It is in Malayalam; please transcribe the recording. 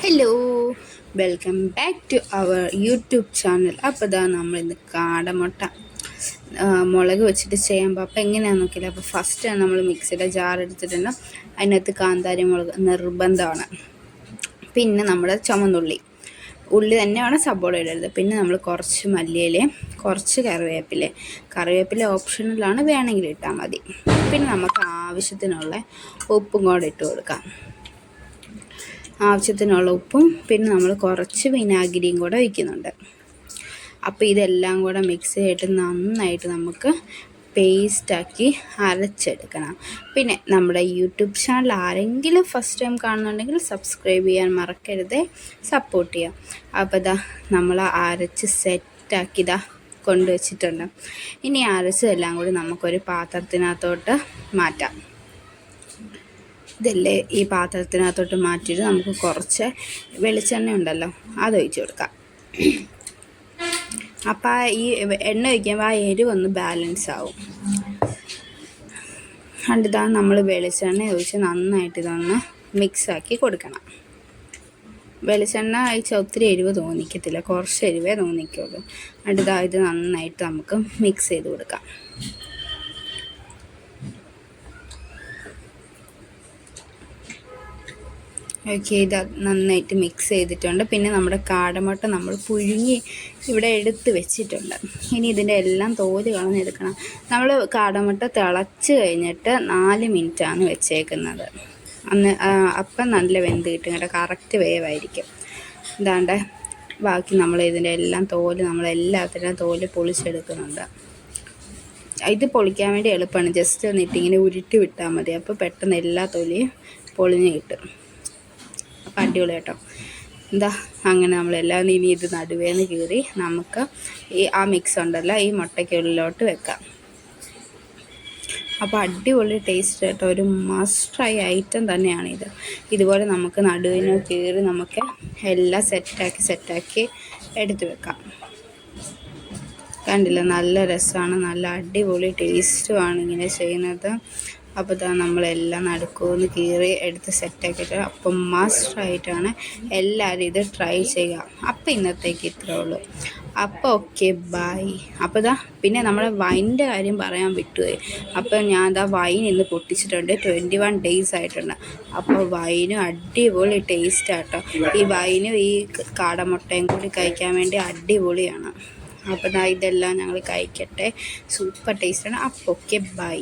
Hello, welcome back to our YouTube channel. അപ്പോൾ ഇതാ നമ്മളിന്ന് കാടമുട്ട മുളക് വെച്ചിട്ട് ചെയ്യാൻ അപ്പോൾ എങ്ങനെയാണെന്ന് നോക്കില്ല. അപ്പോൾ ഫസ്റ്റ് നമ്മൾ മിക്സിയുടെ ജാർ എടുത്തിട്ടുണ്ട്. അതിനകത്ത് കാന്താരി മുളക് നിർബന്ധമാണ്. പിന്നെ നമ്മുടെ ചുമന്നുള്ളി, ഉള്ളി തന്നെയാണ്, സബോള ഇടരുത്. പിന്നെ നമ്മൾ കുറച്ച് മല്ലിയില, കുറച്ച് കറിവേപ്പില ഓപ്ഷണലാണ്, വേണമെങ്കിൽ ഇട്ടാൽ മതി. പിന്നെ നമുക്ക് ആവശ്യത്തിനുള്ള ഉപ്പും കൂടെ ഇട്ട് കൊടുക്കാം. ആവശ്യത്തിനുള്ള ഉപ്പും പിന്നെ നമ്മൾ കുറച്ച് വിനാഗിരിയും കൂടെ ഒഴിക്കുന്നുണ്ട്. അപ്പോൾ ഇതെല്ലാം കൂടെ മിക്സ് ചെയ്തിട്ട് നന്നായിട്ട് നമുക്ക് പേസ്റ്റാക്കി അരച്ചെടുക്കണം. പിന്നെ നമ്മുടെ യൂട്യൂബ് ചാനൽ ആരെങ്കിലും ഫസ്റ്റ് ടൈം കാണുന്നുണ്ടെങ്കിൽ സബ്സ്ക്രൈബ് ചെയ്യാൻ മറക്കരുത്, സപ്പോർട്ട് ചെയ്യാം. അപ്പോൾ ഇതാ നമ്മൾ അരച്ച് സെറ്റാക്കി കൊണ്ടുവച്ചിട്ടുണ്ട്. ഇനി അരച്ചതെല്ലാം കൂടി നമുക്കൊരു പാത്രത്തിനകത്തോട്ട് മാറ്റാം. ഇതല്ലേ ഈ പാത്രത്തിനകത്തോട്ട് മാറ്റിയിട്ട് നമുക്ക് കുറച്ച് വെളിച്ചെണ്ണ ഉണ്ടല്ലോ അതൊഴിച്ച് കൊടുക്കാം. അപ്പോൾ ഈ എണ്ണ ഒഴിക്കുമ്പോൾ ആ എരിവൊന്ന് ബാലൻസ് ആവും. കണ്ടിതാണ് നമ്മൾ വെളിച്ചെണ്ണ ഒഴിച്ച് നന്നായിട്ട് ഇതൊന്ന് മിക്സാക്കി കൊടുക്കണം. വെളിച്ചെണ്ണ ഒഴിച്ചാൽ ഒത്തിരി എരിവ് തോന്നിക്കത്തില്ല, കുറച്ച് എരിവേ തോന്നിക്കുള്ളൂ. ഇത് നന്നായിട്ട് നമുക്ക് മിക്സ് ചെയ്ത് കൊടുക്കാം. ഓക്കെ, ഇത് നന്നായിട്ട് മിക്സ് ചെയ്തിട്ടുണ്ട്. പിന്നെ നമ്മുടെ കാടമുട്ട നമ്മൾ പുഴുങ്ങി ഇവിടെ എടുത്ത് വെച്ചിട്ടുണ്ട്. ഇനി ഇതിൻ്റെ എല്ലാം തോല് കളഞ്ഞെടുക്കണം. നമ്മൾ കാടമുട്ട തിളച്ച് കഴിഞ്ഞിട്ട് 4 മിനിറ്റാണ് വെച്ചേക്കുന്നത്. അപ്പം നല്ല വെന്ത് കിട്ടും കേട്ടോ, കറക്റ്റ് വേവായിരിക്കും. ഇതാണ്ട് ബാക്കി നമ്മൾ ഇതിൻ്റെ എല്ലാം തോല്, നമ്മളെല്ലാത്തിൻ്റെയും തോല് പൊളിച്ചെടുക്കുന്നുണ്ട്. ഇത് പൊളിക്കാൻ വേണ്ടി എളുപ്പമാണ്. ജസ്റ്റ് വന്നിട്ട് ഇങ്ങനെ ഉരുട്ടി വിട്ടാൽ മതി. അപ്പോൾ പെട്ടെന്ന് എല്ലാ തൊലിയും പൊളിഞ്ഞ് കിട്ടും. അപ്പം അടിപൊളി കേട്ടോ. അങ്ങനെ നമ്മളെല്ലാം ഇനി ഇത് നടുവേന്ന് കീറി നമുക്ക് ആ മിക്സ് ഉണ്ടല്ലോ ഈ മുട്ടയ്ക്കുള്ളിലോട്ട് വെക്കാം. അപ്പോൾ അടിപൊളി ടേസ്റ്റ് കേട്ടോ, ഒരു മസ്റ്റ് ട്രൈ ഐറ്റം തന്നെയാണിത്. ഇതുപോലെ നമുക്ക് നടുവിന് കീറി നമുക്ക് എല്ലാം സെറ്റാക്കി എടുത്ത് വെക്കാം. കണ്ടില്ല, നല്ല രസമാണ്, നല്ല അടിപൊളി ടേസ്റ്റുമാണ് ഇങ്ങനെ ചെയ്യുന്നത്. അപ്പോൾ നമ്മളെല്ലാം നടുക്കുമെന്ന് കീറി എടുത്ത് സെറ്റാക്കിയിട്ട് അപ്പം മസ്റ്റായിട്ടാണ് എല്ലാവരും ഇത് ട്രൈ ചെയ്യുക. അപ്പോൾ ഇന്നത്തേക്ക് ഇത്രേ ഉള്ളൂ. അപ്പോൾ ഓക്കെ, ബൈ. അപ്പോൾ പിന്നെ നമ്മുടെ വൈനിൻ്റെ കാര്യം പറയാൻ വിട്ടുപോയി. അപ്പോൾ ഞാൻ വൈൻ ഇന്ന് പൊട്ടിച്ചിട്ടുണ്ട്. 21 days ആയിട്ടുണ്ട്. അപ്പോൾ വൈനും അടിപൊളി ടേസ്റ്റാട്ടോ. ഈ വൈനും ഈ കാടമുട്ടയും കൂടി കഴിക്കാൻ വേണ്ടി അടിപൊളിയാണ്. അപ്പോൾ ഇതെല്ലാം ഞങ്ങൾ കഴിക്കട്ടെ, സൂപ്പർ ടേസ്റ്റാണ്. അപ്പോൾ ഓക്കെ, ബൈ.